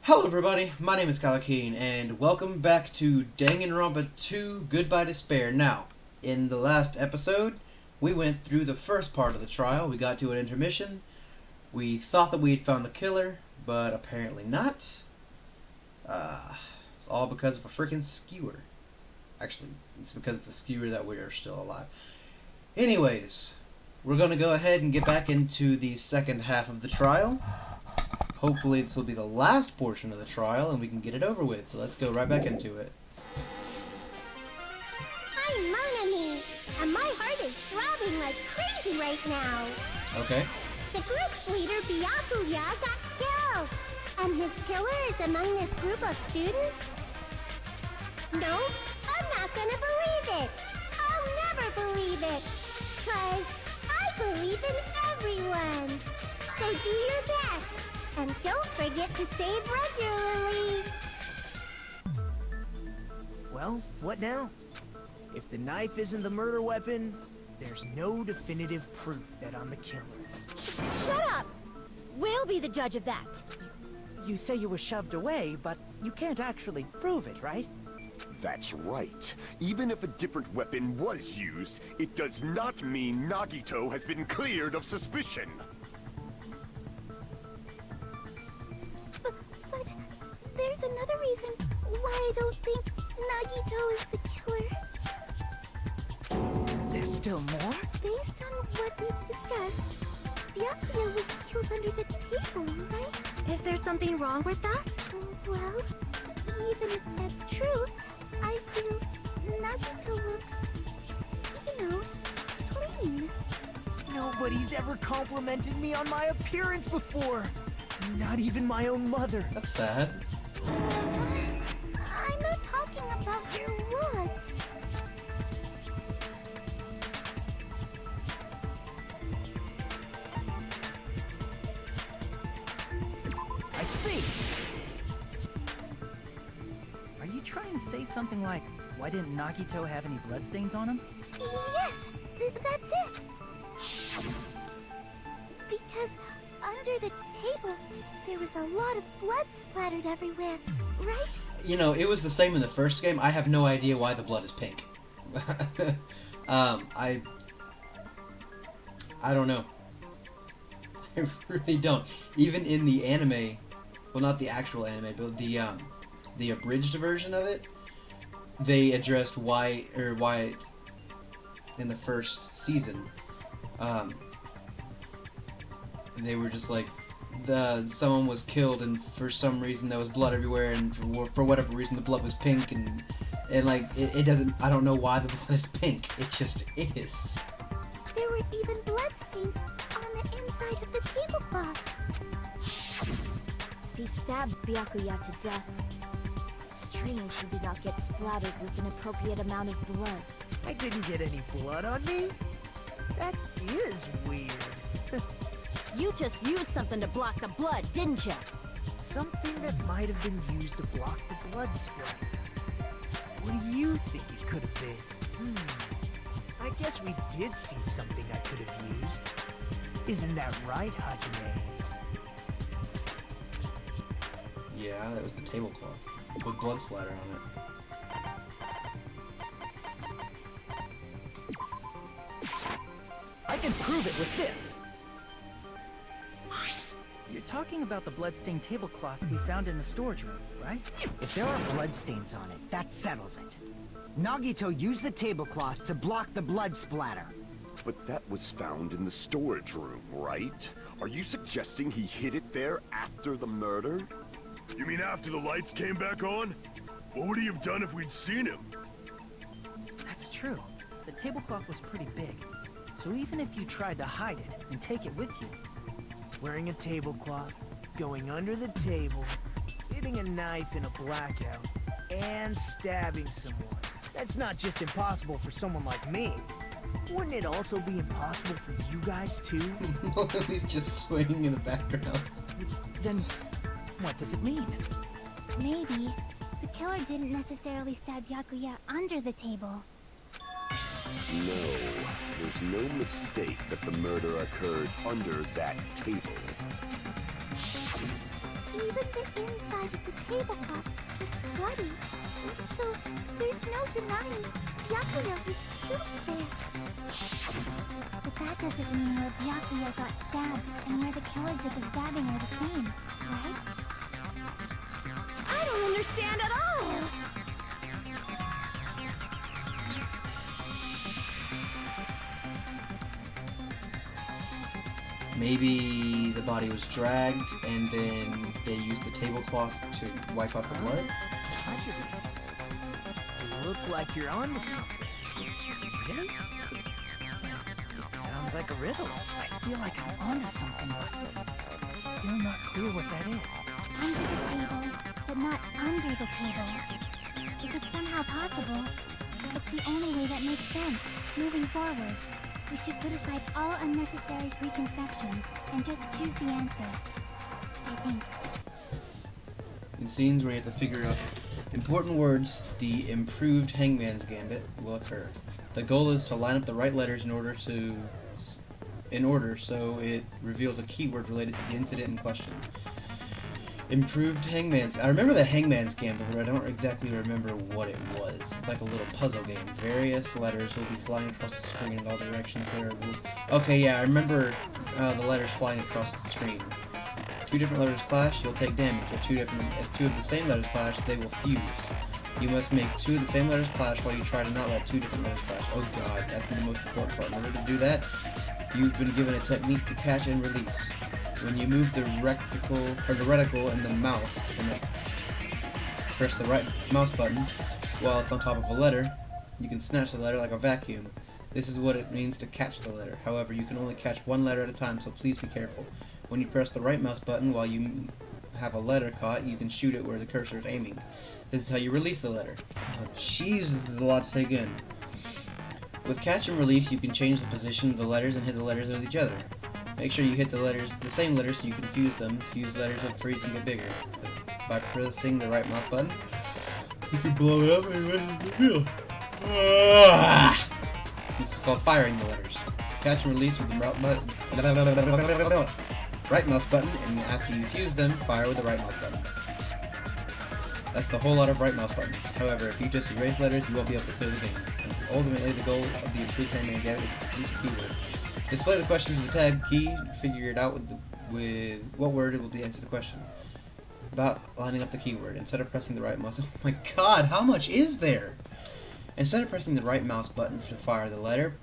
Hello everybody, my name is Kylerkiin, and welcome back to Danganronpa 2 Goodbye Despair. Now, in the last episode, we went through the first part of the trial. We got to an intermission. We thought that we had found the killer, but apparently not. It's all because of a freaking skewer. Actually, it's because of the skewer that we are still alive. Anyways, we're going to go ahead and get back into the second half of the trial. Hopefully this will be the last portion of the trial and we can get it over with. So let's go right back into it. I'm Monami, and my heart is throbbing like crazy right now. Okay. The group's leader, Byakuya, got killed. And his killer is among this group of students? No, I'm not gonna believe it. I'll never believe it. 'Cause I believe in everyone. So do your best. And don't forget to save regularly. Well, what now? If the knife isn't the murder weapon, there's no definitive proof that I'm the killer. Shut up! We'll be the judge of that. You say you were shoved away, but you can't actually prove it, right? That's right. Even if a different weapon was used, it does not mean Nagito has been cleared of suspicion. But there's another reason why I don't think Nagito is the killer. There's still more? Based on what we've discussed, Byakuya was killed under the table, right? Is there something wrong with that? Well, even if that's true, I feel Nagito looks, clean. Nobody's ever complimented me on my appearance before. Not even my own mother. That's sad. I'm not talking about your looks. I see. Are you trying to say something like, why didn't Nagito have any bloodstains on him? Yes, that's it. Because under the table, there was a lot of blood splattered everywhere, right? You know, it was the same in the first game. I have no idea why the blood is pink. I don't know. I really don't. Even in the anime, well, not the actual anime, but the abridged version of it, they addressed why in the first season, they were just like, someone was killed and for some reason there was blood everywhere, and for whatever reason the blood was pink, and like it doesn't, I don't know why the blood is pink, it just is. There were even blood stains on the inside of the tablecloth. If he stabbed Byakuya to death, it's strange he did not get splattered with an appropriate amount of blood. I didn't get any blood on me? That is weird. You just used something to block the blood, didn't you? Something that might have been used to block the blood splatter. What do you think it could have been? I guess we did see something I could have used. Isn't that right, Hajime? Yeah, that was the tablecloth with blood splatter on it. I can prove it with this! You're talking about the bloodstained tablecloth we found in the storage room, right? If there are bloodstains on it, that settles it. Nagito used the tablecloth to block the blood splatter. But that was found in the storage room, right? Are you suggesting he hid it there after the murder? You mean after the lights came back on? What would he have done if we'd seen him? That's true. The tablecloth was pretty big. So even if you tried to hide it and take it with you, wearing a tablecloth, going under the table, hitting a knife in a blackout, and stabbing someone, that's not just impossible for someone like me. Wouldn't it also be impossible for you guys too? He's just swinging in the background. Then, what does it mean? Maybe the killer didn't necessarily stab Byakuya under the table. No, there's no mistake that the murder occurred under that table. Even the inside of the tablecloth is bloody. So there's no denying Byakuya was killed there. But that doesn't mean where Byakuya got stabbed and where the killer did the stabbing are the same, right? I don't understand at all! Maybe the body was dragged and then they used the tablecloth to wipe out the blood? You look like you're onto something. Really? It sounds like a riddle. I feel like I'm onto something, but it's still not clear what that is. Under the table, but not under the table. If it's somehow possible, it's the only way that makes sense. Moving forward, we should put aside all unnecessary preconceptions and just choose the answer. I think. In scenes where you have to figure out important words, the improved Hangman's Gambit will occur. The goal is to line up the right letters in order so it reveals a keyword related to the incident in question. Improved Hangman's... I remember the Hangman's Gambit, but I don't exactly remember what it was. It's like a little puzzle game. Various letters will be flying across the screen in all directions. There are rules. Okay, yeah, I remember the letters flying across the screen. Two different letters clash, you'll take damage. If two of the same letters clash, they will fuse. You must make two of the same letters clash while you try to not let two different letters clash. Oh god, that's the most important part. In order to do that, you've been given a technique to catch and release. When you move the reticle and the mouse, and press the right mouse button while it's on top of a letter, you can snatch the letter like a vacuum. This is what it means to catch the letter. However, you can only catch one letter at a time, so please be careful. When you press the right mouse button while you have a letter caught, you can shoot it where the cursor is aiming. This is how you release the letter. Oh, jeez, this is a lot to take in. With catch and release, you can change the position of the letters and hit the letters with each other. Make sure you hit the same letters so you can fuse them. Fuse letters with threes and get bigger. By pressing the right mouse button, you can blow it up and reveal. This is called firing the letters. Catch and release with the right mouse button, and after you fuse them, fire with the right mouse button. That's the whole lot of right mouse buttons. However, if you just erase letters, you won't be able to clear the game. And ultimately, the goal of the improved Hangman Gambit is to complete the keyword. Display the question to the tab key, figure it out with what word it will answer the question. About lining up the keyword. Instead of pressing the right mouse... Oh my god, how much is there? Instead of pressing the right mouse button to fire the letter,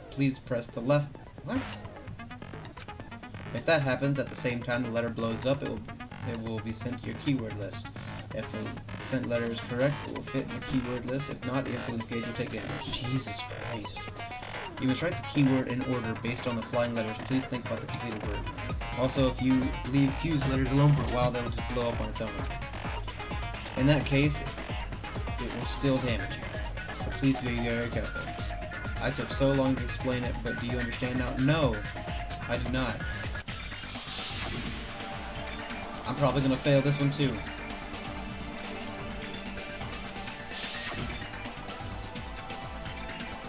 please press the left... What? If that happens, at the same time the letter blows up, it will be sent to your keyword list. If the sent letter is correct, it will fit in the keyword list. If not, the influence gauge will take damage. Jesus Christ. You must write the keyword in order based on the flying letters. Please think about the completed word. Also, if you leave fused letters alone for a while, they will just blow up on its own. In that case, it will still damage you. So please be very careful. I took so long to explain it, but do you understand now? No, I do not. I'm probably going to fail this one too.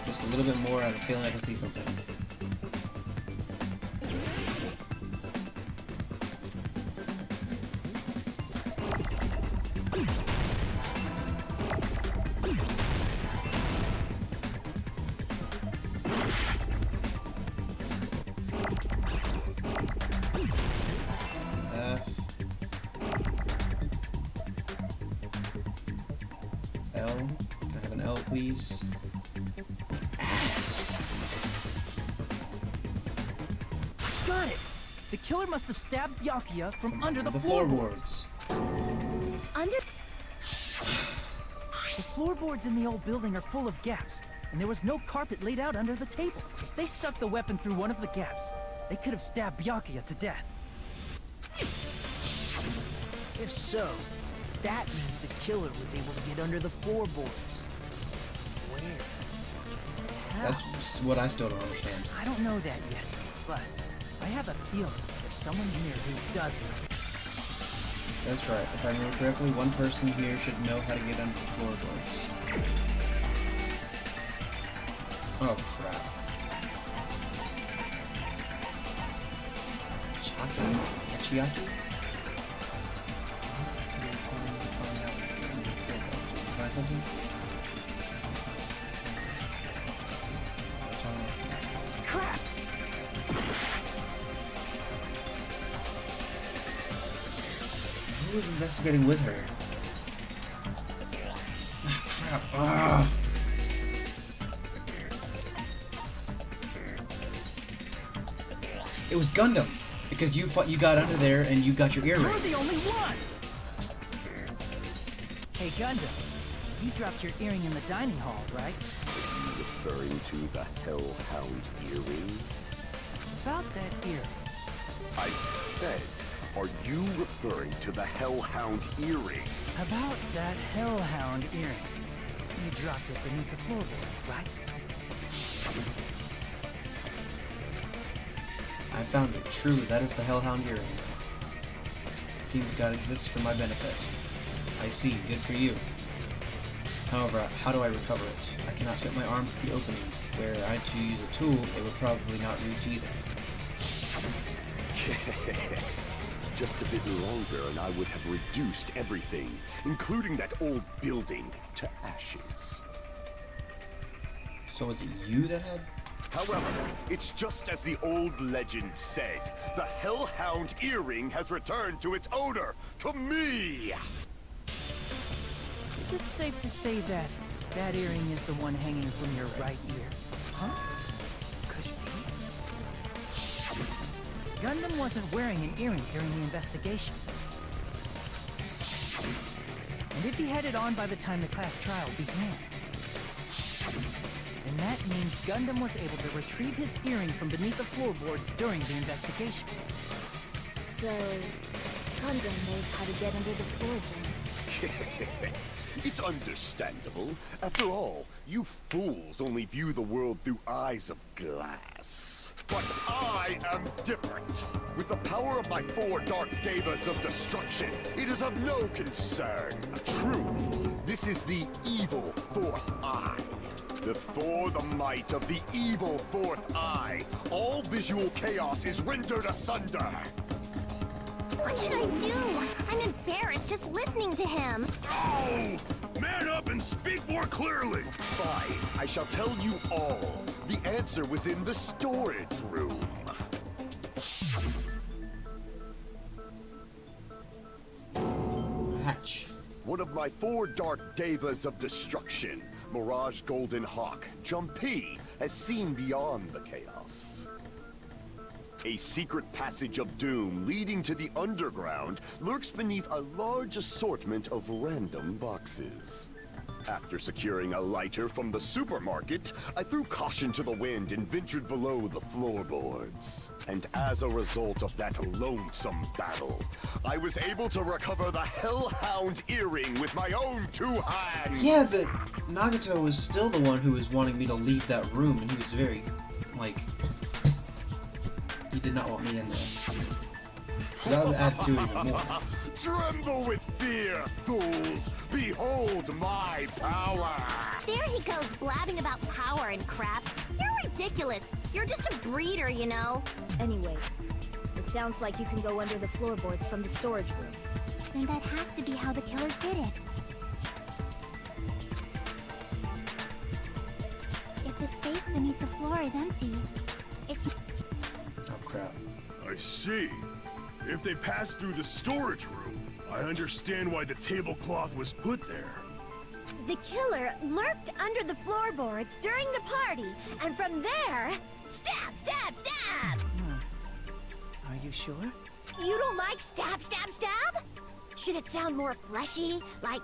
Just a little bit more, I have a feeling I can see something. L. Can I have an L, please? Got it! The killer must have stabbed Byakuya from under the floorboards. Under... The floorboards in the old building are full of gaps, and there was no carpet laid out under the table. They stuck the weapon through one of the gaps. They could have stabbed Byakuya to death. If so, that means the killer was able to get under the floorboards. Where? How? That's what I still don't understand. I don't know that yet, but I have a feeling there's someone here who does know. That's right. If I remember correctly, one person here should know how to get under the floorboards. Oh crap. Chiaki? something? Crap! Who was investigating with her? Ah, crap. Ah. It was Gundam, because you got under there and you got your earring. You're the only one! Hey, Gundam, you dropped your earring in the dining hall, right? Are you referring to the Hellhound earring? About that earring. I said, are you referring to the Hellhound earring? About that hellhound earring. You dropped it beneath the floorboard, right? I found it. True, that is the Hellhound earring. It seems God exists for my benefit. I see. Good for you. However, how do I recover it? I cannot fit my arm through the opening. Where I had to use a tool, it would probably not reach either. Just a bit longer and I would have reduced everything, including that old building, to ashes. So was it you that had... However, it's just as the old legend said. The Hellhound earring has returned to its owner, to me! Is it safe to say that that earring is the one hanging from your right ear? Huh? Could be. Gundam wasn't wearing an earring during the investigation. And if he had it on by the time the class trial began, then that means Gundam was able to retrieve his earring from beneath the floorboards during the investigation. So, Gundam knows how to get under the floorboard. It's understandable. After all, you fools only view the world through eyes of glass. But I am different. With the power of my 4 dark devas of destruction, it is of no concern. True, this is the evil 4th eye. Before the might of the evil 4th eye, all visual chaos is rendered asunder. What should I do? I'm embarrassed just listening to him. Oh! Man up and speak more clearly! Fine, I shall tell you all. The answer was in the storage room. hatch? One of my 4 dark devas of destruction, Mirage Golden Hawk, Jumpy, has seen beyond the chaos. A secret passage of doom leading to the underground lurks beneath a large assortment of random boxes. After securing a lighter from the supermarket, I threw caution to the wind and ventured below the floorboards. And as a result of that lonesome battle, I was able to recover the Hellhound earring with my own 2 hands! Yeah, but Nagato was still the one who was wanting me to leave that room, and he was very, like... He did not want me in there. So that would add to it even more. Tremble with fear, fools! Behold my power! There he goes blabbing about power and crap. You're ridiculous. You're just a breeder, you know. Anyway, it sounds like you can go under the floorboards from the storage room. Then that has to be how the killer did it. If the space beneath the floor is empty, it's... Oh crap. I see. If they passed through the storage room, I understand why the tablecloth was put there. The killer lurked under the floorboards during the party, and from there... Stab, stab, stab! Are you sure? You don't like stab, stab, stab? Should it sound more fleshy? Like...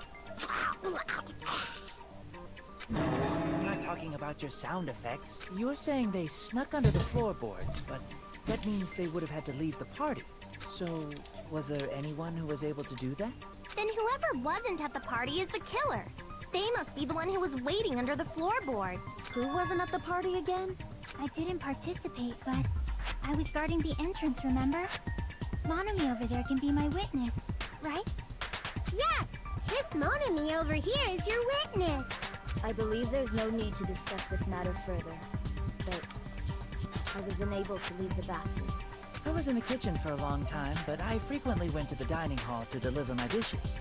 I'm not talking about your sound effects. You're saying they snuck under the floorboards, but that means they would have had to leave the party. So, was there anyone who was able to do that? Then whoever wasn't at the party is the killer. They must be the one who was waiting under the floorboards. Who wasn't at the party again? I didn't participate, but I was guarding the entrance, remember? Monami over there can be my witness, right? Yes! This Monami over here is your witness! I believe there's no need to discuss this matter further, but I was unable to leave the bathroom. I was in the kitchen for a long time, but I frequently went to the dining hall to deliver my dishes.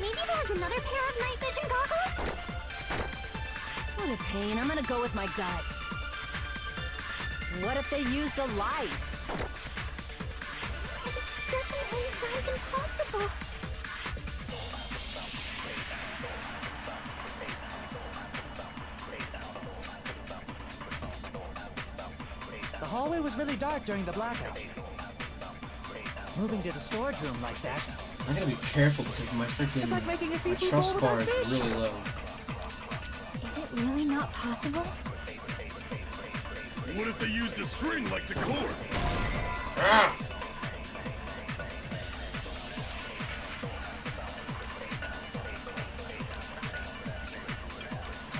Maybe there's another pair of night vision goggles? What a pain. I'm gonna go with my gut. What if they used a light? It definitely sounds impossible. The hallway was really dark during the blackout. Moving to the storage room like that. I gotta be careful because my freaking It's like making a my seafood trust bowl bar without is fish. really low. Is it really not possible? What if they used a string like the cord? Ah!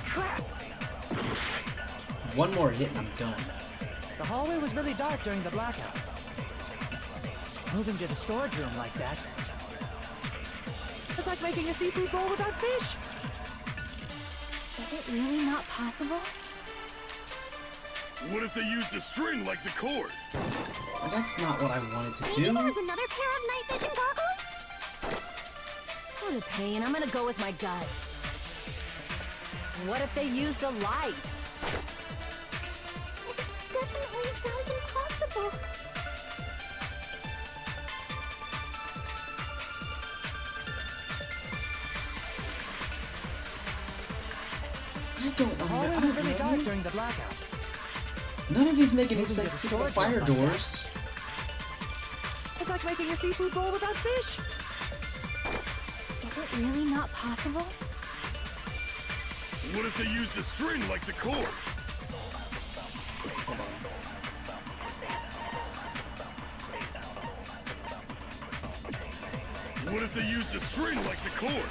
Crap! One more hit and I'm done. The hallway was really dark during the blackout. Moving to the storage room like that. It's like making a seafood bowl without fish. Is it really not possible? What if they used a string like the cord? That's not what I wanted to Maybe do. there's another pair of night vision goggles? What a pain. I'm gonna go with my gut. What if they used a light? It definitely sounds impossible. I don't The know. hallway I was don't really dark know. during the blackout. None of these make any Moving to sense the to the storage fire room like that. doors. It's like making a seafood bowl without fish. Is it really not possible? What if they used a string like the cord? What if they used a string like the cord?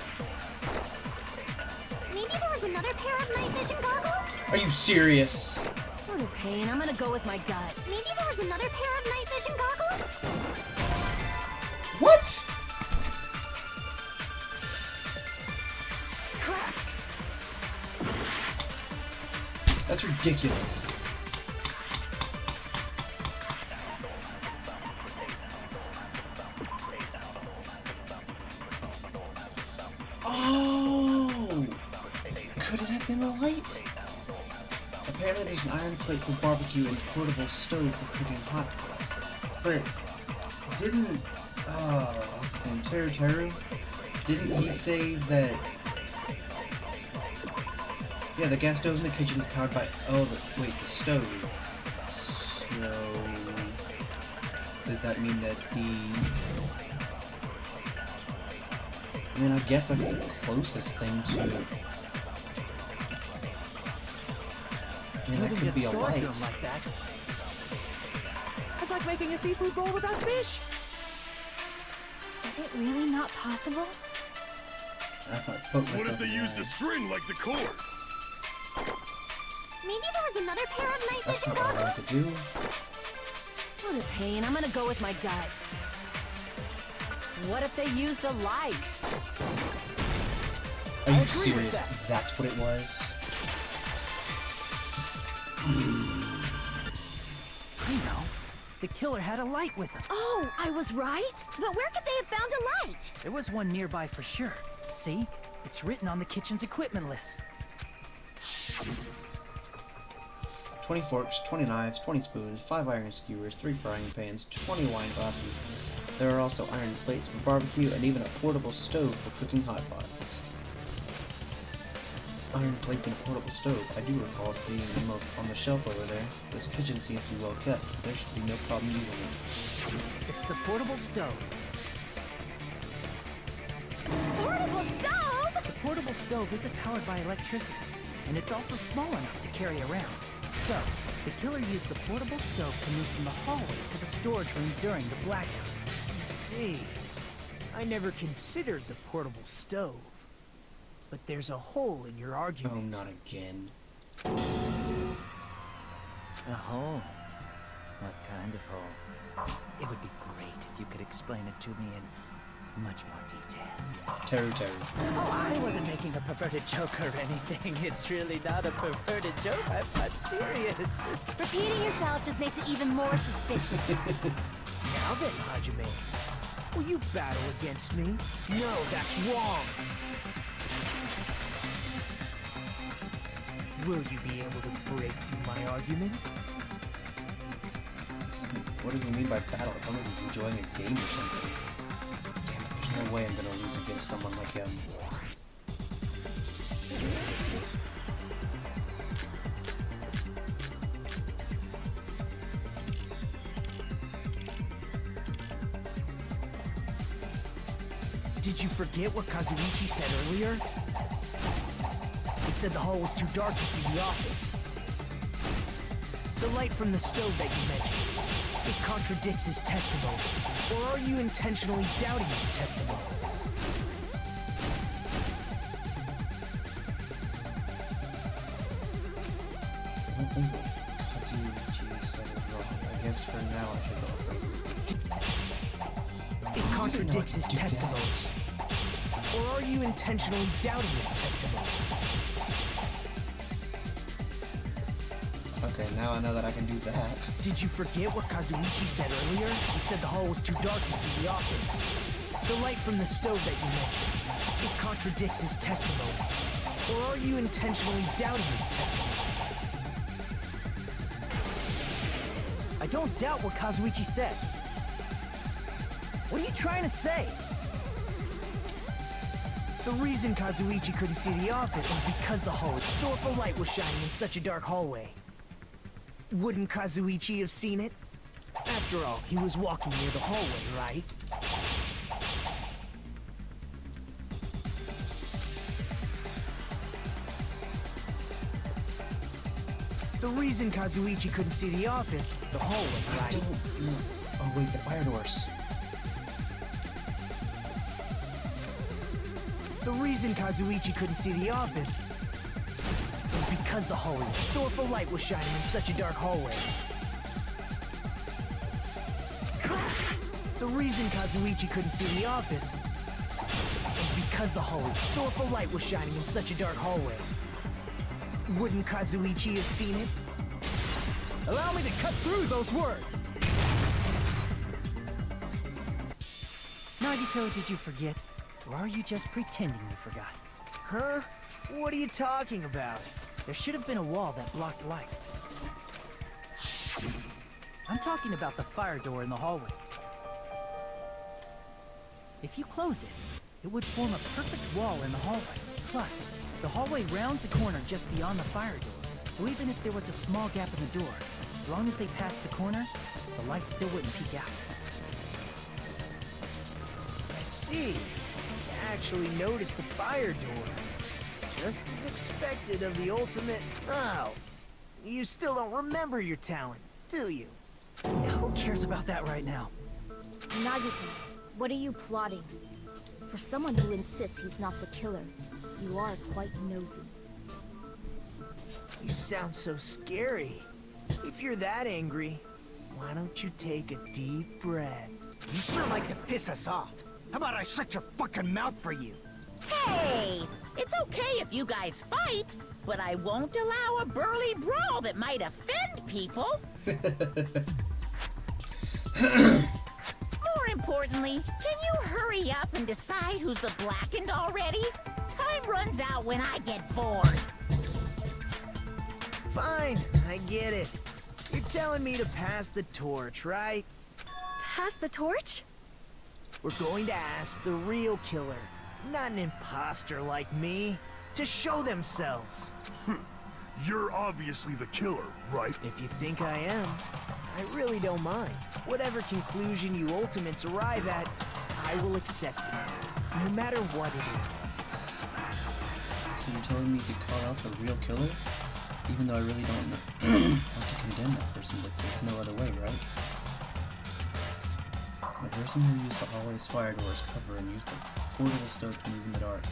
Maybe there was another pair of night vision goggles? Are you serious? What a pain. I'm gonna go with my gut. Maybe there was another pair of night vision goggles? What? Crap! That's ridiculous. Oh! Could it have been a light? Apparently there's an iron plate for barbecue and portable stove for cooking hot pots. But didn't, what's his name, Teru? Didn't he say that... Yeah, the gas stove in the kitchen is powered by, wait, the stove. So... Does that mean that I mean, I guess that's the closest thing to... I mean, that Moving could to be the a storage light. room like that. It's like making a seafood bowl without fish. Is it really not possible? I might poke What myself if they in the used eye. a string like the cord? Maybe there was another pair of night That's vision not what I goggles? wanted to do. What a pain. I'm gonna go with my gut. What if they used a light? Are you agree with serious? that. That's what it was? I know. The killer had a light with him. Oh, I was right? But where could they have found a light? There was one nearby for sure. See? It's written on the kitchen's equipment list. 20 forks, 20 knives, 20 spoons, 5 iron skewers, 3 frying pans, 20 wine glasses. There are also iron plates for barbecue and even a portable stove for cooking hot pots. Iron plates and a portable stove. I do recall seeing them up on the shelf over there. This kitchen seems to be well kept. There should be no problem using it. It's the portable stove. Portable stove? The portable stove isn't powered by electricity, and it's also small enough to carry around. So, the killer used the portable stove to move from the hallway to the storage room during the blackout. I see. I never considered the portable stove. But there's a hole in your Oh, argument. not again. A hole? What kind of hole? It would be great if you could explain it to me in much more detail. Teru. Oh, I wasn't making a perverted joke or anything. It's really not a perverted joke. I'm serious. Repeating yourself just makes it even more suspicious. Now then, Hajime. Will you battle against me? No, that's wrong. Will you be able to break through my argument? What does he mean by battle? It sounds like he's enjoying a game or something. Damn it, there's no way I'm gonna lose against someone like him. Did you forget what Kazuichi said earlier? He said the hall was too dark to see the office. The light from the stove that you mentioned, it contradicts his testimony. Or are you intentionally doubting his testimony? I don't think what Kazuichi said is wrong. I guess for now I should go with It contradicts his testimony. Or are you intentionally doubting his testimony? Okay, now I know that I can do that. Did you forget what Kazuichi said earlier? He said the hall was too dark to see the office. The light from the stove that you mentioned, it contradicts his testimony. Or are you intentionally doubting his testimony? I don't doubt what Kazuichi said. What are you trying to say? The reason Kazuichi couldn't see the office was because the hall itself, a light was shining in such a dark hallway. Wouldn't Kazuichi have seen it? After all, he was walking near the hallway, right? The reason Kazuichi couldn't see the office, the hallway, right? Oh wait, the fire doors. The reason Kazuichi couldn't see the office was because the hallway, so if a light was shining in such a dark hallway. The reason Kazuichi couldn't see the office was because the hallway, so if a light was shining in such a dark hallway. Wouldn't Kazuichi have seen it? Allow me to cut through those words! Nagito, did you forget? Or are you just pretending you forgot? Huh? What are you talking about? There should have been a wall that blocked light. I'm talking about the fire door in the hallway. If you close it, it would form a perfect wall in the hallway. Plus, the hallway rounds a corner just beyond the fire door, so even if there was a small gap in the door, as long as they passed the corner, the light still wouldn't peek out. I see. You actually noticed the fire door. Just as expected of the ultimate... Oh, you still don't remember your talent, do you? Who cares about that right now? Nagito, what are you plotting? For someone who insists he's not the killer, you are quite nosy. You sound so scary. If you're that angry, why don't you take a deep breath? You sure like to piss us off. How about I shut your fucking mouth for you? Hey! It's okay if you guys fight, but I won't allow a burly brawl that might offend people. More importantly, can you hurry up and decide who's the blackened already? Time runs out when I get bored. Fine, I get it. You're telling me to pass the torch, right? Pass the torch? We're going to ask the real killer, not an imposter like me, to show themselves. You're obviously the killer, right? If you think I am, I really don't mind. Whatever conclusion you ultimates arrive at, I will accept it, no matter what it is. So you're telling me to call out the real killer? Even though I really don't want to condemn that person, but there's no other way, right? The person who used the hallway's fire door's cover and used the portable stove to move in the dark,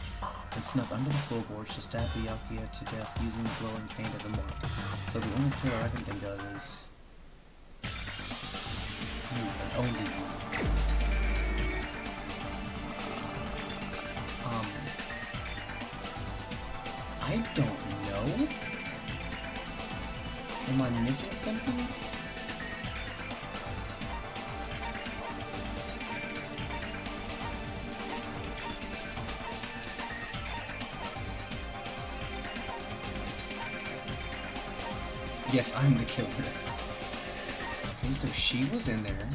and snuck under the floorboards to stab Byakuya to death using the glowing paint as a mark. So the only killer I can think of is... and only you. I don't know? Am I missing something? Yes, I'm the killer. Okay, so she was in there.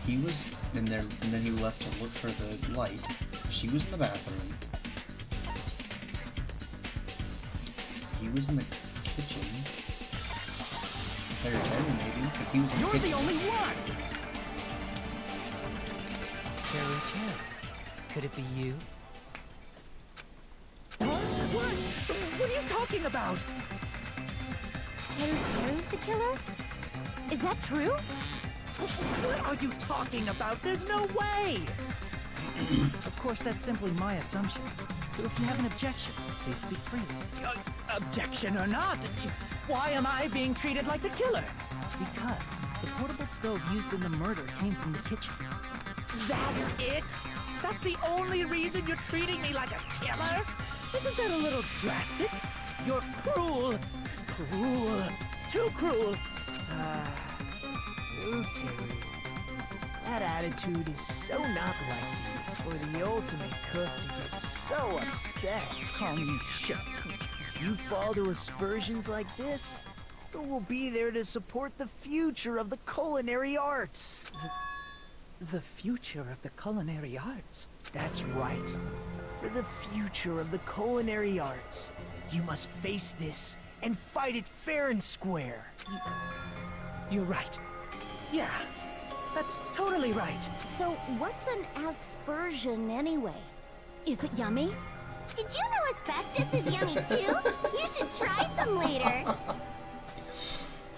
He was in there, and then he left to look for the light. She was in the bathroom. He was in the kitchen. Terry, maybe, because he was in the kitchen. You're the only one! Terry. Could it be you? What are you talking about? Terry's the killer? Is that true? What are you talking about? There's no way! Of course, that's simply my assumption. So if you have an objection, please speak freely. Objection or not, why am I being treated like the killer? Because the portable stove used in the murder came from the kitchen. That's it? That's the only reason you're treating me like a killer? Isn't that a little drastic? You're cruel. Cruel. Too cruel. Oh, Terry. That attitude is so not like you. For the ultimate cook to get so upset. Call me Chef. If you fall to aspersions like this, who will be there to support the future of the culinary arts? The future of the culinary arts? That's right. For the future of the culinary arts, you must face this and fight it fair and square. You're right. Yeah, that's totally right. So, what's an aspersion anyway? Is it yummy? Did you know asbestos is yummy too? You should try some later.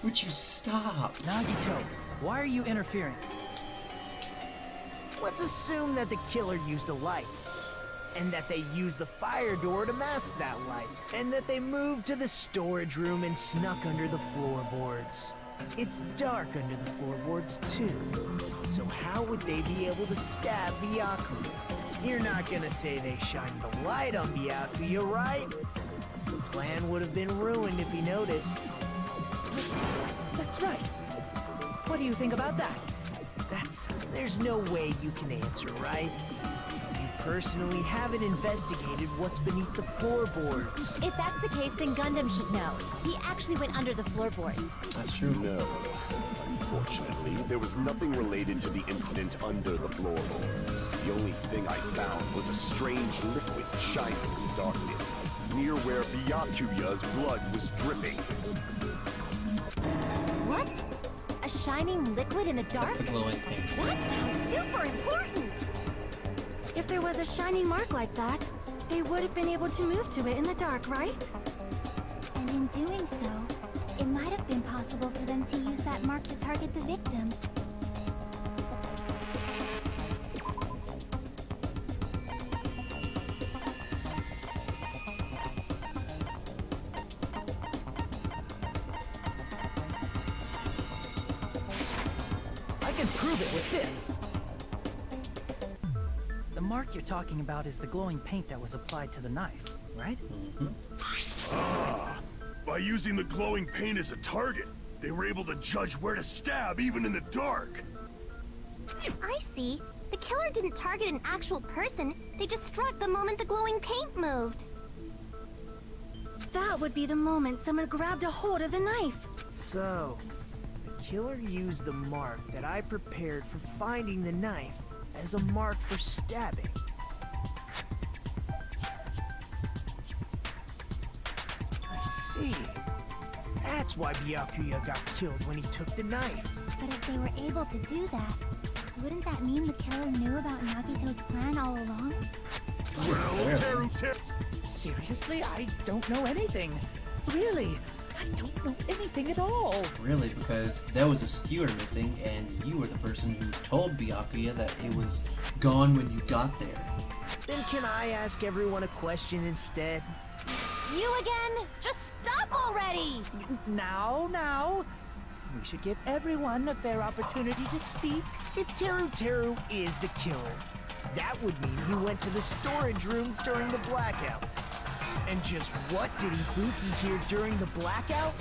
Would you stop? Nagito, why are you interfering? Let's assume that the killer used a light, and that they used the fire door to mask that light, and that they moved to the storage room and snuck under the floorboards. It's dark under the floorboards too, so how would they be able to stab Byakuya? You're not gonna say they shined the light on Byakuya, right? The plan would have been ruined if he noticed. That's right. What do you think about that? There's no way you can answer, right? You personally haven't investigated what's beneath the floorboards. If that's the case, then Gundam should know. He actually went under the floorboards. That's true. No. Unfortunately, there was nothing related to the incident under the floorboards. The only thing I found was a strange liquid shining in the darkness, near where Byakuya's blood was dripping. What? A shining liquid in the dark? That's the glowing paint. That sounds super important! If there was a shining mark like that, they would have been able to move to it in the dark, right? And in doing so, it might have been possible for them to use that mark to target the victim. I can prove it with this. The mark you're talking about is the glowing paint that was applied to the knife, right? By using the glowing paint as a target, they were able to judge where to stab even in the dark. I see. The killer didn't target an actual person. They just struck the moment the glowing paint moved. That would be the moment someone grabbed a hold of the knife. So, the killer used the mark that I prepared for finding the knife as a mark for stabbing. I see. That's why Byakuya got killed when he took the knife. But if they were able to do that, wouldn't that mean the killer knew about Nagito's plan all along? Well, Teru. Seriously? I don't know anything. Really? I don't know anything at all. Really, because there was a skewer missing, and you were the person who told Byakuya that it was gone when you got there. Then can I ask everyone a question instead? You again? Just stop already! Now. We should give everyone a fair opportunity to speak. If Teru is the killer, that would mean he went to the storage room during the blackout. And just what did Ibuki hear during the blackout?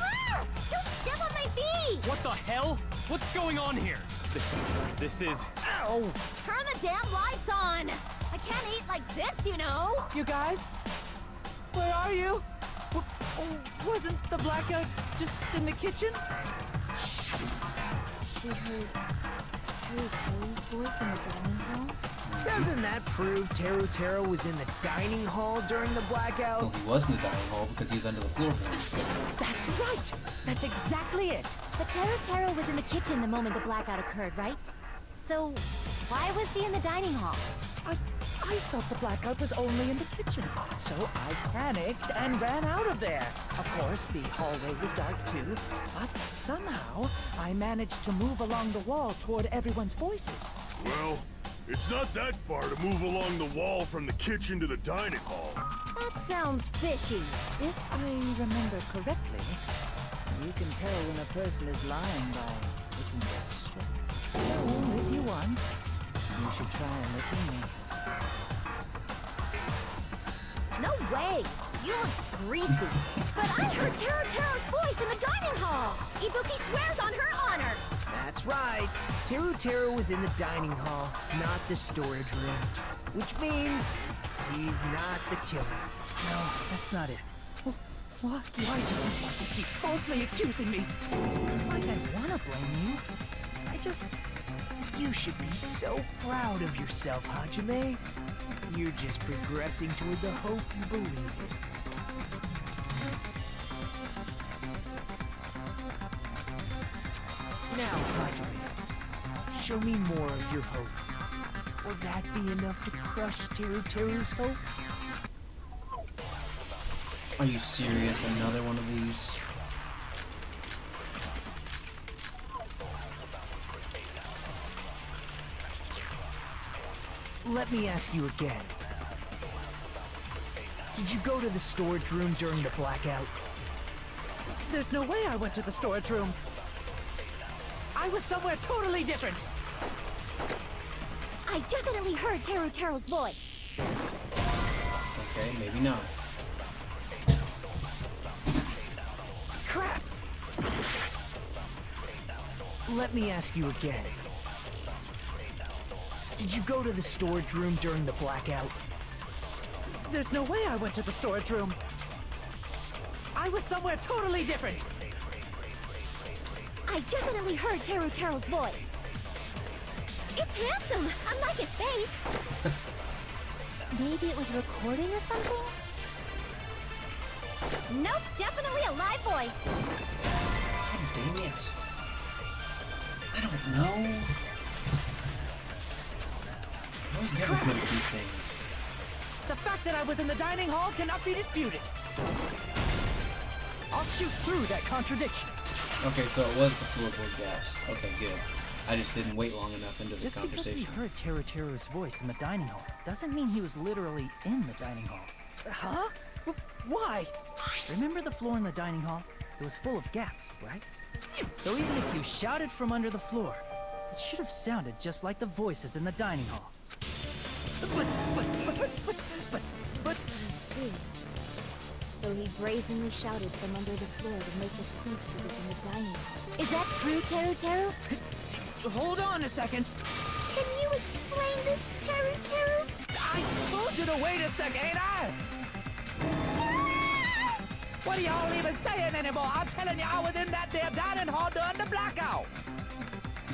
Ah! Don't step on my feet! What the hell? What's going on here? This is... Ow! Turn the damn lights on! I can't eat like this, you know! You guys? Where are you? Wasn't the blackout just in the kitchen? She heard Teru's voice in the dining hall. Doesn't that prove Teru was in the dining hall during the blackout? Well, he was in the dining hall because he was under the floorboards. That's right! That's exactly it! But Teru was in the kitchen the moment the blackout occurred, right? So, why was he in the dining hall? I thought the blackout was only in the kitchen, so I panicked and ran out of there. Of course, the hallway was dark too, but somehow I managed to move along the wall toward everyone's voices. Well, it's not that far to move along the wall from the kitchen to the dining hall. That sounds fishy. If I remember correctly, you can tell when a person is lying by licking their sweat. So, if you want, you should try licking me. No way! You look greasy. But I heard Teru's voice in the dining hall. Ibuki swears on her honor. That's right. Teru was in the dining hall, not the storage room. Which means he's not the killer. No, that's not it. Why do you want to keep falsely accusing me? It's not like I want to blame you. You should be so proud of yourself, Hajime. You're just progressing toward the hope you believe in. Now, Hajime, show me more of your hope. Will that be enough to crush Teru's hope? Are you serious? Another one of these? Let me ask you again. Did you go to the storage room during the blackout? There's no way I went to the storage room. I was somewhere totally different. I definitely heard Teru's voice. Okay, maybe not. Crap! Let me ask you again. Did you go to the storage room during the blackout? There's no way I went to the storage room. I was somewhere totally different. I definitely heard Teru's voice. It's handsome, unlike his face. Maybe it was recording or something? Nope, definitely a live voice. God dang it. I don't know. I was never good at these things. The fact that I was in the dining hall cannot be disputed. I'll shoot through that contradiction. Okay, so it was the floorboard gaps. Okay, good. I just didn't wait long enough into the Just conversation. because we heard Teru's voice in the dining hall doesn't mean he was literally in the dining hall. Huh? Why? Remember the floor in the dining hall? It was full of gaps, right? So even if you shouted from under the floor, it should have sounded just like the voices in the dining hall. But... I see. So he brazenly shouted from under the floor to make us think he was in the dining hall. Is that true, Teru? Hold on a second. Can you explain this, Teru? I told you to wait a second, ain't I? What are y'all even saying anymore? I'm telling you, I was in that there dining hall during the blackout.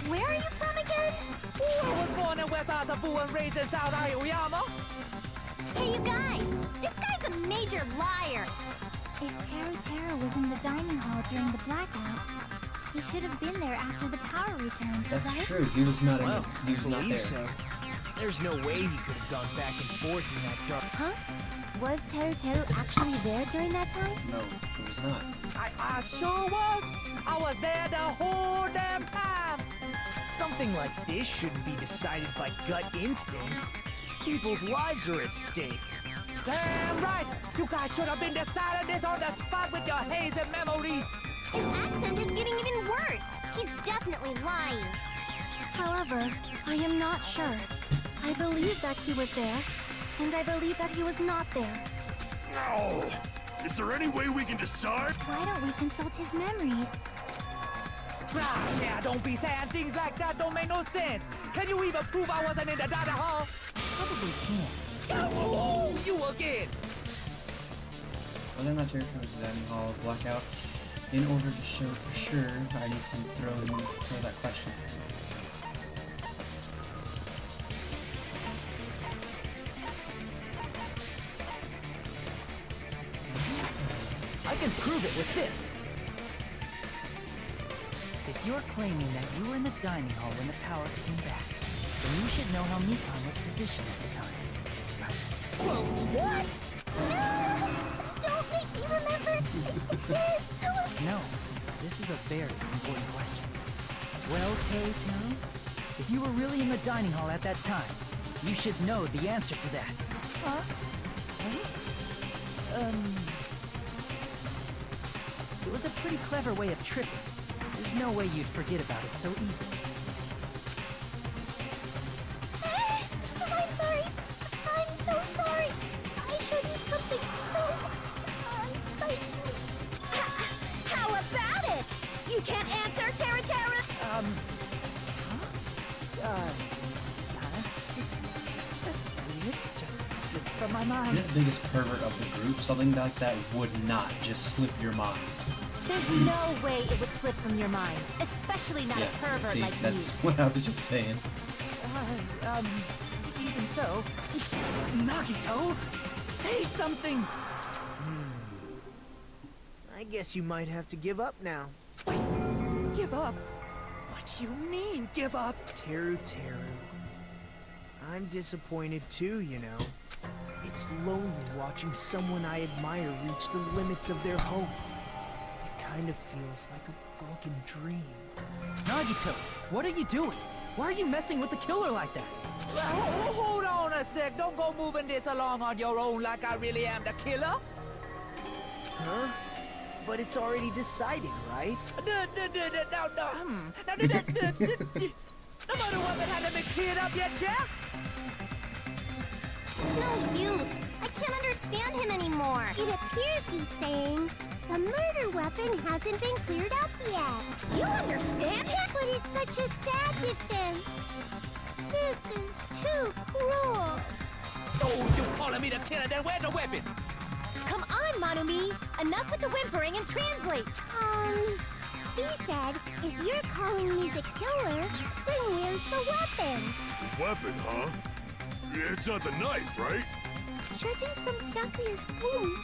Where are you from again? I was born in West Asabu and raised in South Aoyama. Hey, you guys! This guy's a major liar! If Teru was in the dining hall during the blackout, he should have been there after the power returned, That's right? true. He was not. Well, He was not there. so. There's no way he could have gone back and forth in that dark. Huh? Was Teru actually there during that time? No, he was not. I sure was. I was there the whole damn time. Something like this shouldn't be decided by gut instinct. People's lives are at stake. Damn right. You guys should have been deciding this on the spot with your hazy memories. His accent is getting even worse. He's definitely lying. However, I am not sure. I believe that he was there, and I believe that he was not there. No! Is there any way we can decide? Why don't we consult his memories? Gosh, yeah, don't be saying things like that. Don't make no sense. Can you even prove I wasn't in the dining hall? Probably can. Oh, you again. whether or not territory is dining hall or blackout. In order to show for sure, I need to throw that question. I can prove it with this. If you're claiming that you were in the dining hall when the power came back, then you should know how Mikan was positioned at the time, right? Whoa, what? No! Don't make me remember! It's so... No, this is a very important question. Well, Teru, if you were really in the dining hall at that time, you should know the answer to that. Huh? It was a pretty clever way of tripping. There's no way you'd forget about it so easily. I'm sorry. I'm so sorry. I showed you something so unsightly. How about it? You can't answer, Tara Tara? That's weird. Just slipped from my mind. You're the biggest pervert of the group. Something like that would not just slip your mind. There's no way it would slip from your mind, especially not a pervert see, like that's you. what I was just saying. Even so, Nagito, say something. I guess you might have to give up now. Give up? What do you mean, give up? Teru. I'm disappointed too, you know. It's lonely watching someone I admire reach the limits of their hope. It kind of feels like a broken dream. Nagito, what are you doing? Why are you messing with the killer like that? Hold on a sec. Don't go moving this along on your own like I really am the killer. Huh? But it's already decided, right? No matter what that hasn't been cleared up yet, Chef? It's no use. I can't understand him anymore. It appears he's saying the murder weapon hasn't been cleared up yet. You understand him? But it's such a sad defense. This is too cruel. Oh, you calling me the killer? Then where's the weapon? Come on, Monumi. Enough with the whimpering and translate. He said, if you're calling me the killer, then where's the weapon? Weapon, huh? It's not the knife, right? Judging from Byakuya's wounds,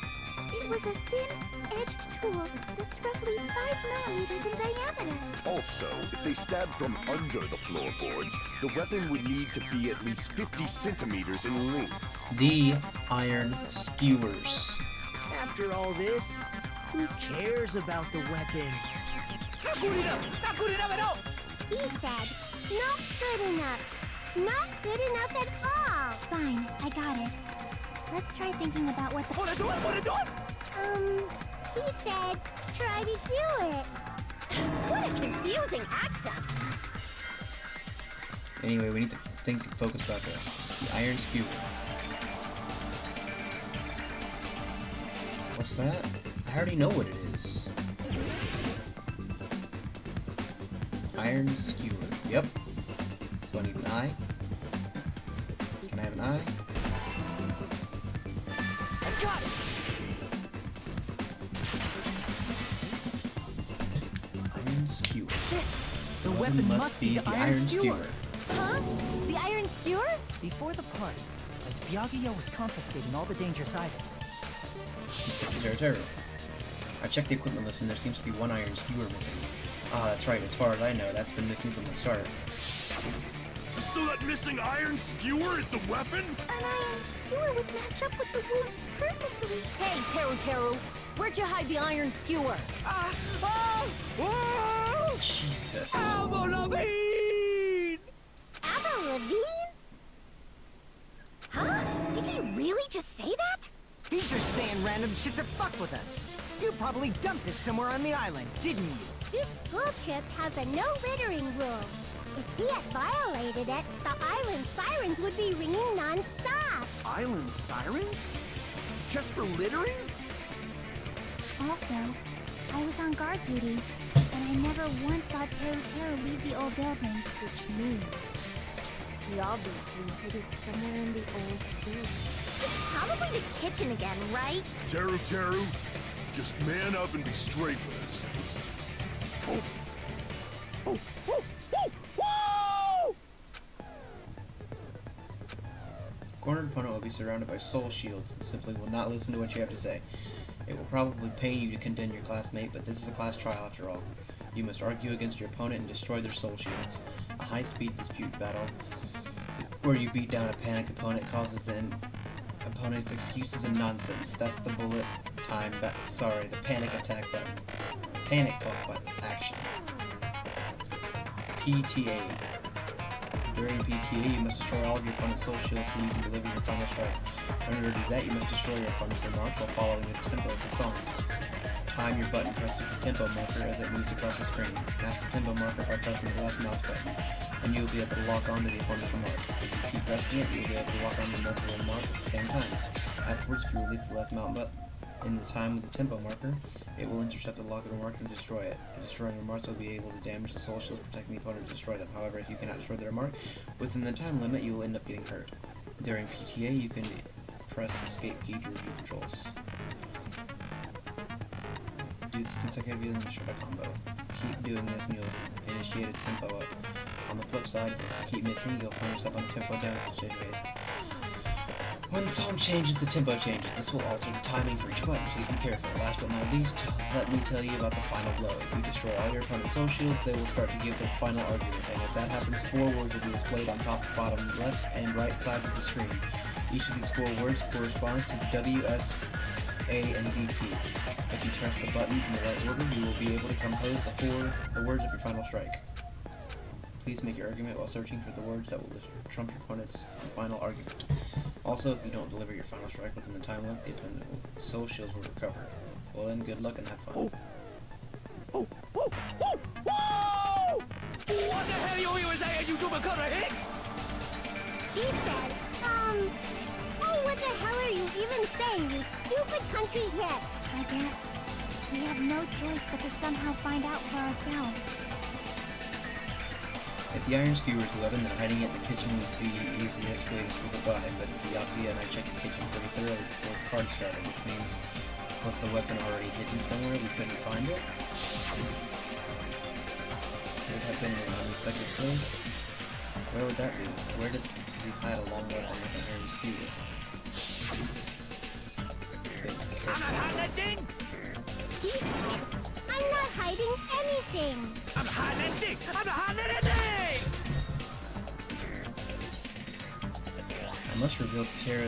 it was a thin-edged tool that's roughly 5 millimeters in diameter. Also, if they stabbed from under the floorboards, the weapon would need to be at least 50 centimeters in length. The iron skewers. After all this, who cares about the weapon? Not good enough! Not good enough at all! He said, not good enough. Not good enough at all. Fine, I got it. Let's try thinking about what the... Wanna do it? Wanna do it? He said, try to do it. What a confusing accent. Anyway, we need to think and focus about this. It's the iron skewer. What's that? I already know what it is. Iron skewer. Yep. So I need an eye. Can I have an eye? I got it! Iron skewer. That's it. The weapon must be the iron skewer. Huh? The iron skewer? Before the party, as Byakuya was confiscating all the dangerous items, Territory. I checked the equipment list and there seems to be one iron skewer missing. Ah, that's right. As far as I know, that's been missing from the start. So that missing iron skewer is the weapon? An iron skewer would match up with the wounds perfectly. Hey, Teru, where'd you hide the iron skewer? Jesus. Avril Lavigne! Avril Lavigne? Huh? Did he really just say that? He's just saying random shit to fuck with us. You probably dumped it somewhere on the island, didn't you? This school trip has a no littering rule. If he had violated it, the island sirens would be ringing non-stop. Island sirens? Just for littering? Also, I was on guard duty, and I never once saw Teru leave the old building, which means He obviously hid it somewhere in the old building. It's probably the kitchen again, right? Teru, just man up and be straight with us. Cornered opponent will be surrounded by soul shields and simply will not listen to what you have to say. It will probably pain you to condemn your classmate, but this is a class trial after all. You must argue against your opponent and destroy their soul shields. A high-speed dispute battle where you beat down a panicked opponent causes an opponent's excuses and nonsense. That's the bullet time the panic attack button. Panic talk button. Action. PTA. During PTA, you must destroy all of your opponent's soul shields so you can deliver your final strike. In order to do that, you must destroy your opponent's remark while following the tempo of the song. Time your button presses the tempo marker as it moves across the screen. Match the tempo marker by pressing the left mouse button, and you will be able to lock onto the opponent's remark. If you keep pressing it, you will be able to lock onto multiple remarks at the same time. Afterwards, if you release the left mouse button in the time with the tempo marker, it will intercept the locked remark and destroy it. The destroying remarks will be able to damage the soul shields, protecting the opponent to destroy them. However, if you cannot destroy the remark within the time limit, you will end up getting hurt. During PTA, you can press escape key to review controls. Do this consecutively and destroy a combo. Keep doing this and you'll initiate a tempo up. On the flip side, if you keep missing, you'll find yourself on a tempo down situation. When the song changes, the tempo changes. This will alter the timing for each button. Please be careful. Last but not least, let me tell you about the final blow. If you destroy all your opponent's soul shields, they will start to give their final argument, and if that happens, 4 words will be displayed on top, bottom, left, and right sides of the screen. Each of these 4 words corresponds to the W, S, A, and D key. If you press the buttons in the right order, you will be able to compose the words of your final strike. Please make your argument while searching for the words that will trump your opponent's final argument. Also, if you don't deliver your final strike within the time limit, the opponent's soul shields will recover. Well then, good luck and have fun. What the hell you was saying, you double cutter hick? He said, oh, what the hell are you even saying, you stupid country hit? I guess we have no choice but to somehow find out for ourselves. If the iron skewer is 11, then hiding it in the kitchen would be the easiest way to slip it by, but Byakuya and I checked the kitchen pretty thoroughly before the card started, which means, was the weapon already hidden somewhere we couldn't find it? Could it have been in an unexpected place? Where would that be? Where did we hide a long weapon with an iron skewer? I'm not hiding that thing! He said, I'm not hiding anything! I'm hiding that thing! I'm not hiding anything! I must reveal to Teru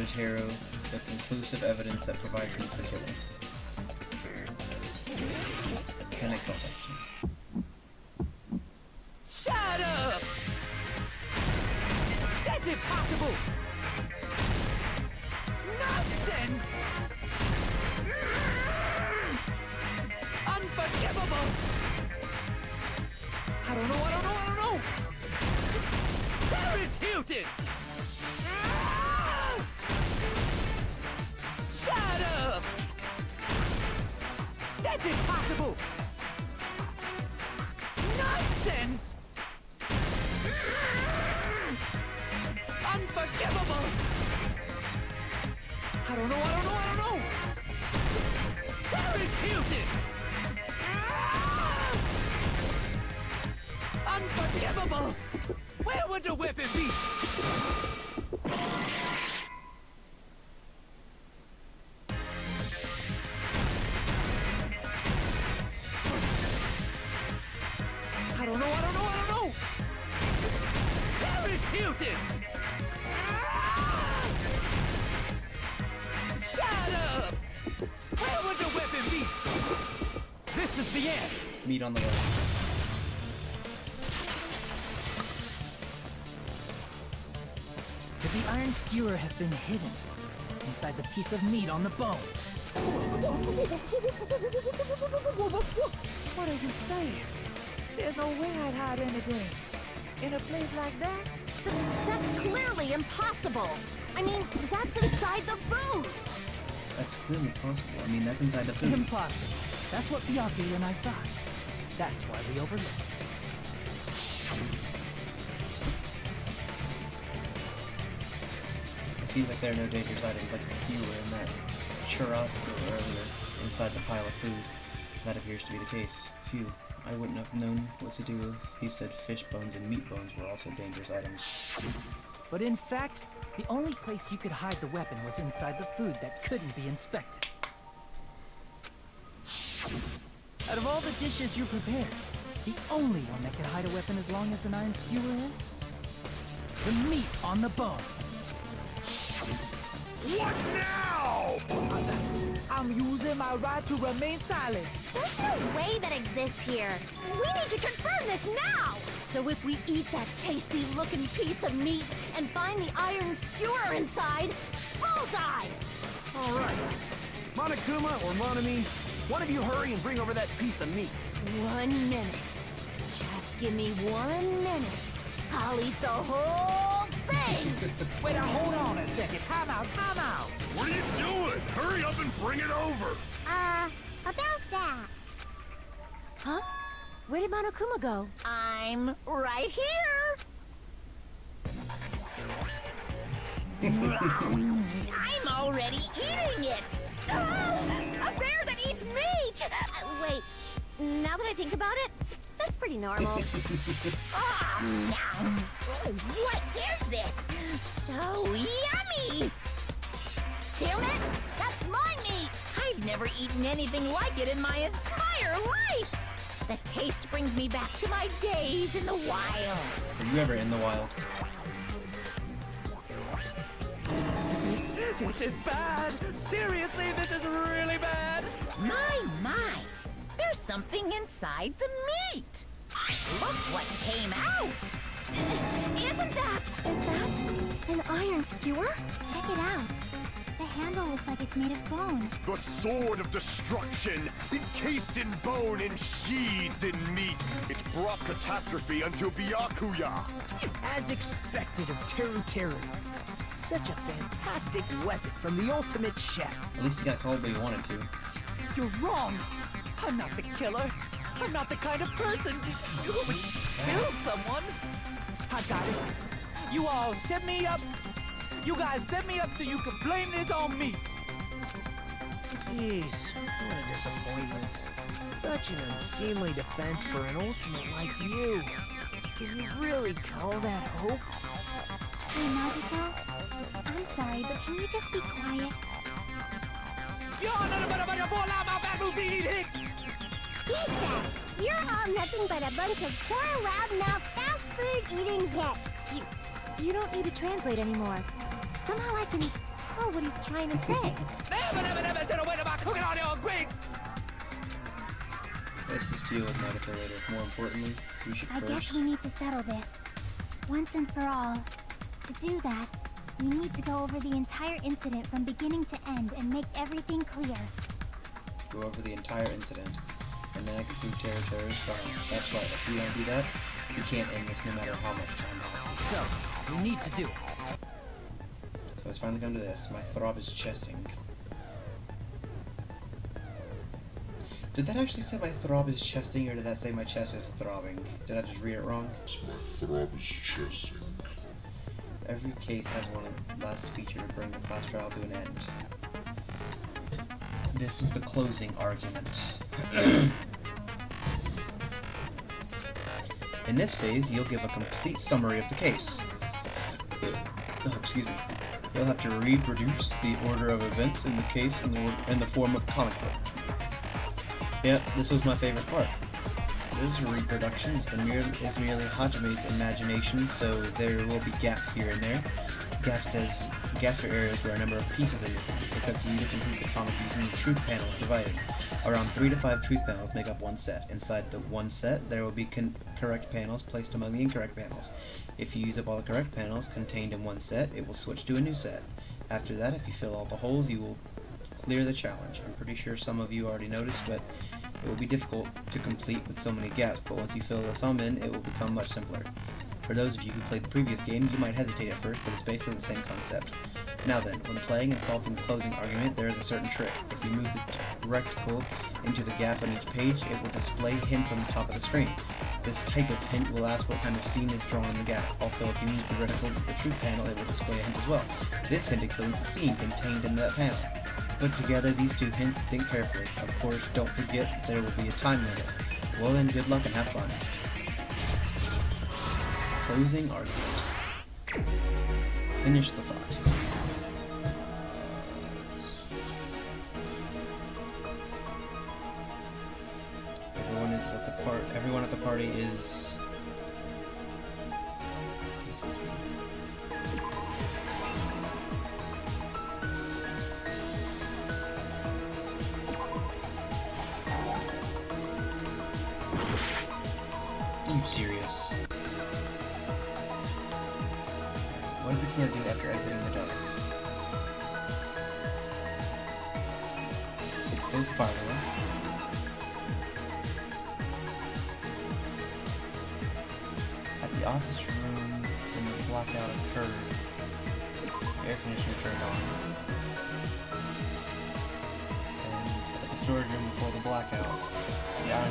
the conclusive evidence that provides he's the killer. Panic talk action. Shut up! That's impossible! Nonsense! Unforgivable! I don't know! Paris Hilton! Shut up! That's impossible! Nonsense! Unforgivable! I don't know! Paris Hilton! Unforgivable! Where would the weapon be? I don't know! Paris Hilton! Shut up! Where would the weapon be? This is the end! Meet on the left. Could the iron skewer have been hidden inside the piece of meat on the bone? What are you saying? There's no way I'd hide anything. In a place like that? That's clearly impossible. I mean, that's inside the food. That's clearly possible. I mean, that's inside the food. Impossible. That's what Byakuya and I thought. That's why we overlooked it. It seems like there are no dangerous items like the skewer and that churrasco earlier inside the pile of food. That appears to be the case. Phew, I wouldn't have known what to do if he said fish bones and meat bones were also dangerous items. But in fact, the only place you could hide the weapon was inside the food that couldn't be inspected. Out of all the dishes you prepared, the only one that could hide a weapon as long as an iron skewer is the meat on the bone. What now? I'm using my right to remain silent. There's no way that exists here. We need to confirm this now! So if we eat that tasty-looking piece of meat and find the iron skewer inside, bullseye! All right. Monokuma or Monami, one of you hurry and bring over that piece of meat. 1 minute. Just give me 1 minute. I'll eat the whole thing! Wait, now hold on a second. Time out, time out. What are you doing? Hurry up and bring it over. About that. Huh? Where did Monokuma go? I'm right here. I'm already eating it. A bear that eats meat! Wait, now that I think about it, that's pretty normal. What is this? So yummy! Damn it! That's my meat! I've never eaten anything like it in my entire life. The taste brings me back to my days in the wild. Are you ever in the wild? This is bad. Seriously, this is really bad. My. There's something inside the meat. Look what came out. Isn't that? Is that an iron skewer? Check it out. The handle looks like it's made of bone. The sword of destruction, encased in bone and sheathed in meat. It brought catastrophe unto Byakuya. As expected of Teru Teru. Such a fantastic weapon from the ultimate chef. At least he got told what he wanted to. You're wrong. I'm not the killer. I'm not the kind of person who would kill someone. I got it. You all set me up. You guys set me up so you could blame this on me. Jeez, what a disappointment. Such an unseemly defense for an ultimate like you. Can you really call that hope? Hey, Nagito. I'm sorry, but can you just be quiet? He said, you're all nothing but a bunch of poor, loudmouth, fast food eating hicks. You don't need to translate anymore. Somehow I can tell what he's trying to say. Let's just deal with Nagito later. More importantly, we should I first... guess we need to settle this. Once and for all. To do that, we need to go over the entire incident from beginning to end and make everything clear. Go over the entire incident. And then I can prove Teru is fine. That's right, if we don't do that, we can't end this no matter how much time passes. So, we need to do it. So it's finally come to this. My throb is chesting. Did that actually say my throb is chesting, or did that say my chest is throbbing? Did I just read it wrong? My throb is chesting. Every case has one last feature to bring the class trial to an end. This is the closing argument. In this phase, you'll give a complete summary of the case. Excuse me. You'll have to reproduce the order of events in the case in the form of comic book. Yep, this was my favorite part. This reproduction is merely Hajime's imagination, so there will be gaps here and there. Gaps are areas where a number of pieces are missing. It's up to you to complete the comic using the truth panels provided. Around 3 to 5 truth panels make up one set. Inside the one set, there will be correct panels placed among the incorrect panels. If you use up all the correct panels contained in one set, it will switch to a new set. After that, if you fill all the holes, you will clear the challenge. I'm pretty sure some of you already noticed, but it will be difficult to complete with so many gaps, but once you fill some in, it will become much simpler. For those of you who played the previous game, you might hesitate at first, but it's basically the same concept. Now then, when playing and solving the closing argument, there is a certain trick. If you move the rectangle into the gaps on each page, it will display hints on the top of the screen. This type of hint will ask what kind of scene is drawn in the gap. Also, if you move the reticle to the true panel, it will display a hint as well. This hint explains the scene contained in that panel. Put together these two hints, think carefully. Of course, don't forget there will be a time limit. Well then, good luck and have fun. Closing argument. Finish the thought. Everyone at the party is... Are you serious? What did the kid do after exiting the dark? There's the fire door. The office room, when the blackout occurred, the air conditioner turned on. And at the storage room before the blackout, yeah.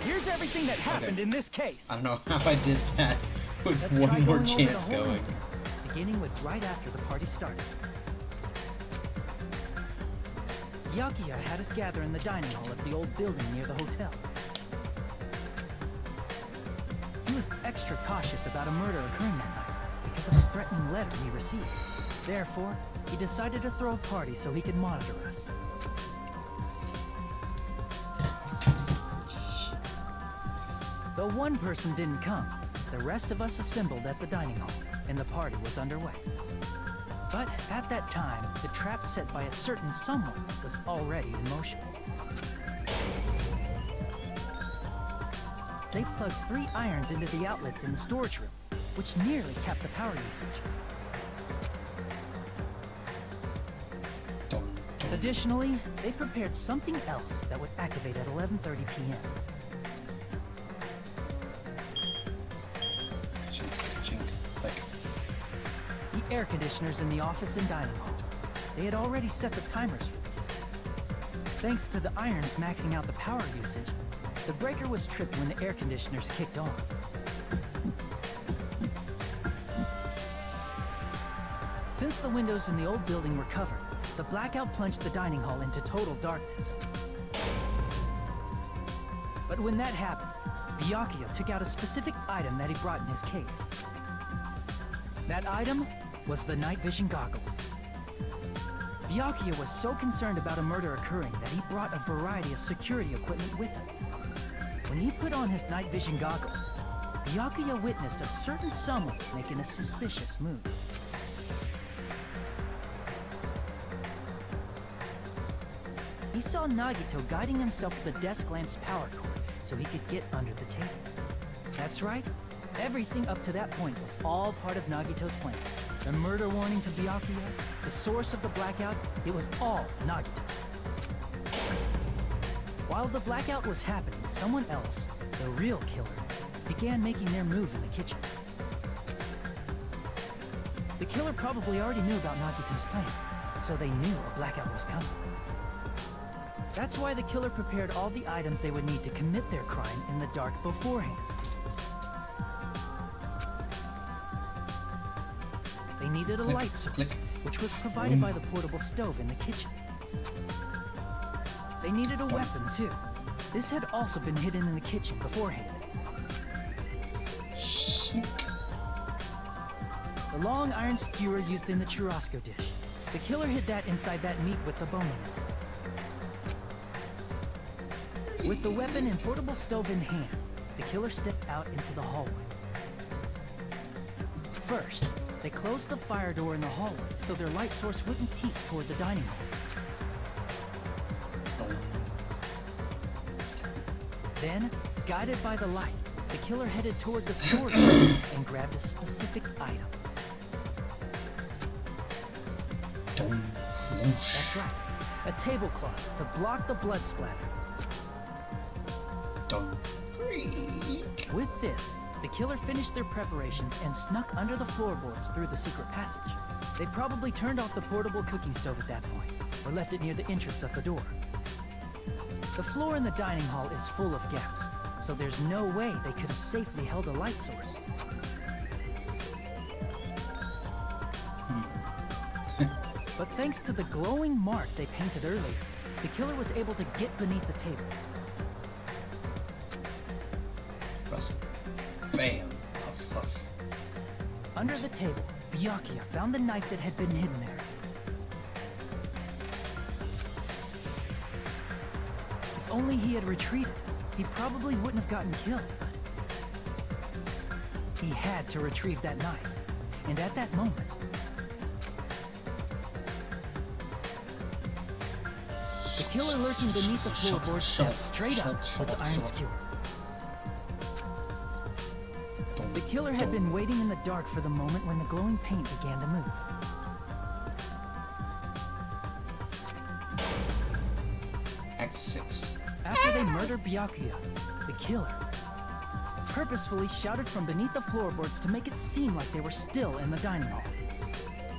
Here's everything that happened in this case. I don't know how I did that with Let's one try more going over the chance whole going. incident, beginning with right after the party started. Byakuya had us gather in the dining hall of the old building near the hotel. He was extra cautious about a murder occurring that night because of a threatening letter he received. Therefore, he decided to throw a party so he could monitor us. Though one person didn't come, the rest of us assembled at the dining hall, and the party was underway. But at that time, the trap set by a certain someone was already in motion. They plugged 3 irons into the outlets in the storage room, which nearly capped the power usage. Additionally, they prepared something else that would activate at 11:30 p.m. The air conditioners in the office and dining hall. They had already set the timers for these. Thanks to the irons maxing out the power usage, the breaker was tripped when the air conditioners kicked on. Since the windows in the old building were covered, the blackout plunged the dining hall into total darkness. But when that happened, Byakuya took out a specific item that he brought in his case. That item was the night vision goggles. Byakuya was so concerned about a murder occurring that he brought a variety of security equipment with him. When he put on his night vision goggles, Byakuya witnessed a certain someone making a suspicious move. He saw Nagito guiding himself with the desk lamp's power cord so he could get under the table. That's right, everything up to that point was all part of Nagito's plan. The murder warning to Byakuya, the source of the blackout, it was all Nagito. While the blackout was happening, someone else, the real killer, began making their move in the kitchen. The killer probably already knew about Nagito's plan, so they knew a blackout was coming. That's why the killer prepared all the items they would need to commit their crime in the dark beforehand. They needed a light source, which was provided by the portable stove in the kitchen. They needed a weapon, too. This had also been hidden in the kitchen beforehand. The long iron skewer used in the churrasco dish. The killer hid that inside that meat with the bone in it. With the weapon and portable stove in hand, the killer stepped out into the hallway. First, they closed the fire door in the hallway so their light source wouldn't peek toward the dining hall. Then, guided by the light, the killer headed toward the storage room and grabbed a specific item. That's right, a tablecloth to block the blood splatter. With this, the killer finished their preparations and snuck under the floorboards through the secret passage. They probably turned off the portable cooking stove at that point, or left it near the entrance of the door. The floor in the dining hall is full of gaps, so there's no way they could have safely held a light source. But thanks to the glowing mark they painted earlier, the killer was able to get beneath the table. Bam! Huff, huff. Under the table, Byakuya found the knife that had been hidden there. If only he had retreated, he probably wouldn't have gotten killed. He had to retrieve that knife, and at that moment, the killer lurking beneath the floorboard stepped straight up with the iron skewer. The killer had been waiting in the dark for the moment when the glowing paint began to move. Act 6. After they murdered Byakuya, the killer purposefully shouted from beneath the floorboards to make it seem like they were still in the dining hall.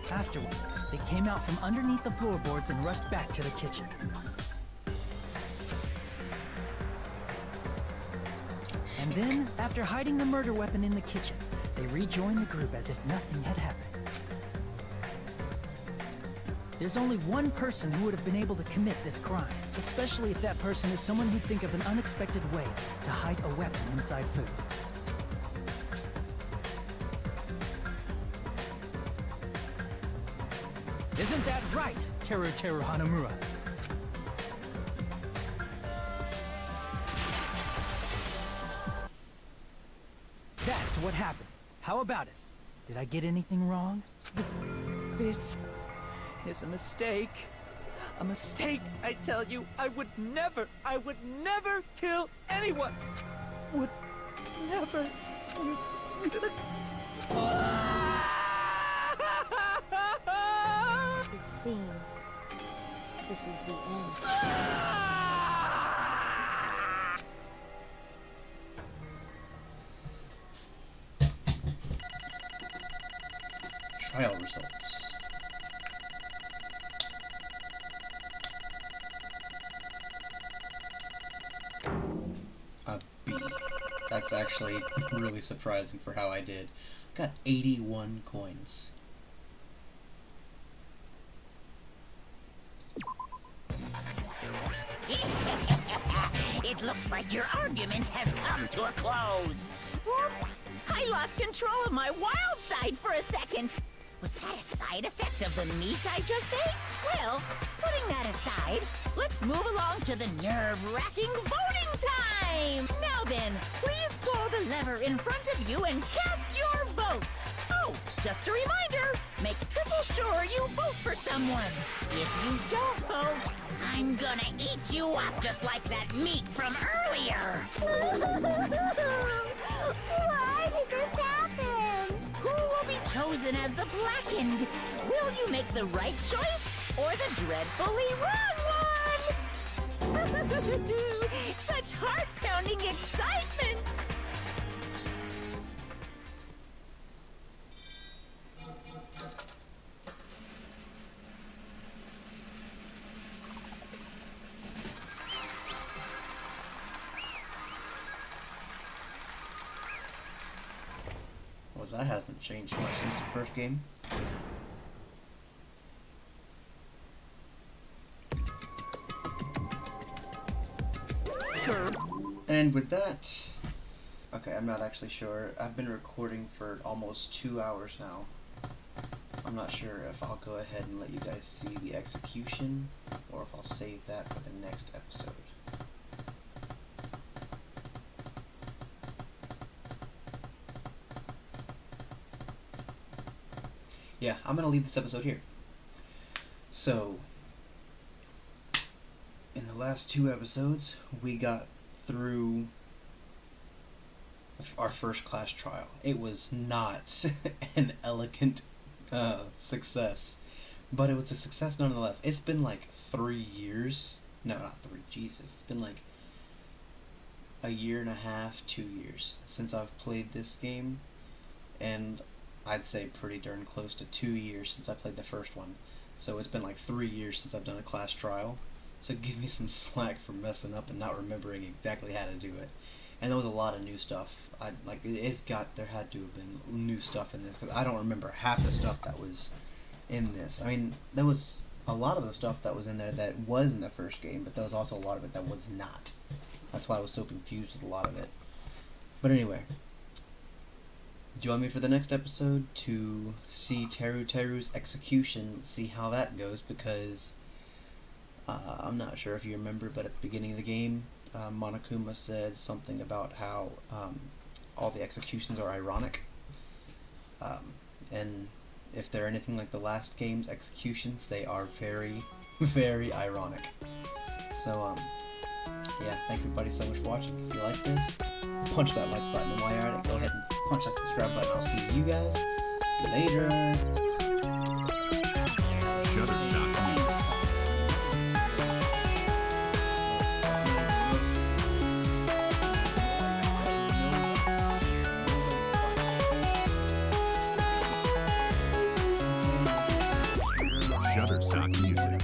Afterward, they came out from underneath the floorboards and rushed back to the kitchen. And then, after hiding the murder weapon in the kitchen, they rejoined the group as if nothing had happened. There's only one person who would have been able to commit this crime, especially if that person is someone who'd think of an unexpected way to hide a weapon inside food. Isn't that right, Teru Hanamura? That's what happened. How about it? Did I get anything wrong? This is a mistake. A mistake, I tell you. I would never kill anyone. Would never. It seems this is the end. Trial results. A B. That's actually really surprising for how I did. Got 81 coins. It looks like your argument has come to a close. Whoops! I lost control of my wild side for a second. Was that a side effect of the meat I just ate? Well, putting that aside, let's move along to the nerve-wracking voting time! Now then, please pull the lever in front of you and cast your vote! Oh, just a reminder, make triple sure you vote for someone. If you don't vote, I'm gonna eat you up just like that meat from earlier! Why did this happen? Who will be chosen as the blackened? Will you make the right choice or the dreadfully wrong one? Such heart-pounding excitement! Well, that hasn't changed much since the first game. And with that, okay, I'm not actually sure. I've been recording for almost 2 hours now. I'm not sure if I'll go ahead and let you guys see the execution, or if I'll save that for the next episode. Yeah, I'm gonna leave this episode here. So, in the last 2 episodes, we got through our first class trial. It was not an elegant success, but it was a success nonetheless. It's been like 3 years. No, not 3. Jesus. It's been like a year and a half, 2 years since I've played this game, and I'd say pretty darn close to 2 years since I played the first one. So it's been like 3 years since I've done a class trial. So give me some slack for messing up and not remembering exactly how to do it. and there was a lot of new stuff. There had to have been new stuff in this because I don't remember half the stuff that was in this. I mean, there was a lot of the stuff that was in there that was in the first game, but there was also a lot of it that was not. That's why I was so confused with a lot of it. But anyway, join me for the next episode to see Teru's execution, see how that goes, because I'm not sure if you remember, but at the beginning of the game, Monokuma said something about how all the executions are ironic, and if they're anything like the last game's executions, they are very, very ironic. So, yeah, thank everybody so much for watching. If you like this, punch that like button, and while you're at it, go ahead and punch that subscribe button. I'll see you guys later. Shutterstock Music.